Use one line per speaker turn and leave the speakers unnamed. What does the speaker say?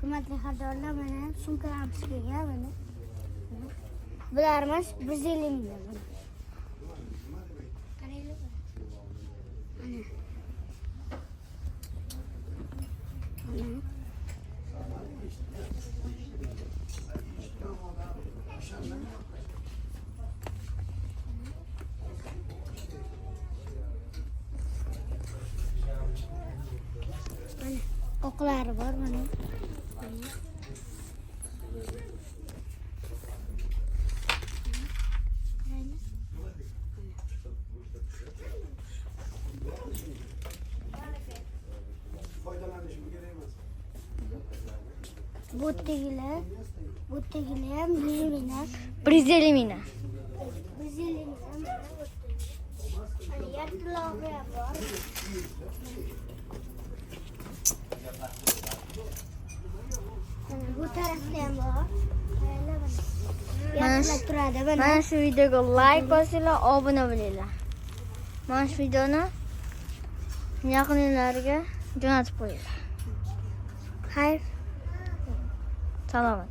Hurmatli xaridorlar, mana sumkalarimiz kelgan mana. Bularimiz 150 mingdan. Qaranglar. Mana. Oqlari bor mana. Bu tegilar ham 100 mingdan.
150 mingdan.
150 mingdan. Hani yartilovi ham bor. Bu tarafda ham bor. Yartilab turadi mana.
Mana shu videoga like bosinglar, obuna bo'linglar. Mana shu videoni yaqinlarga jo'natib qo'yinglar.
Xayr.
Salomat.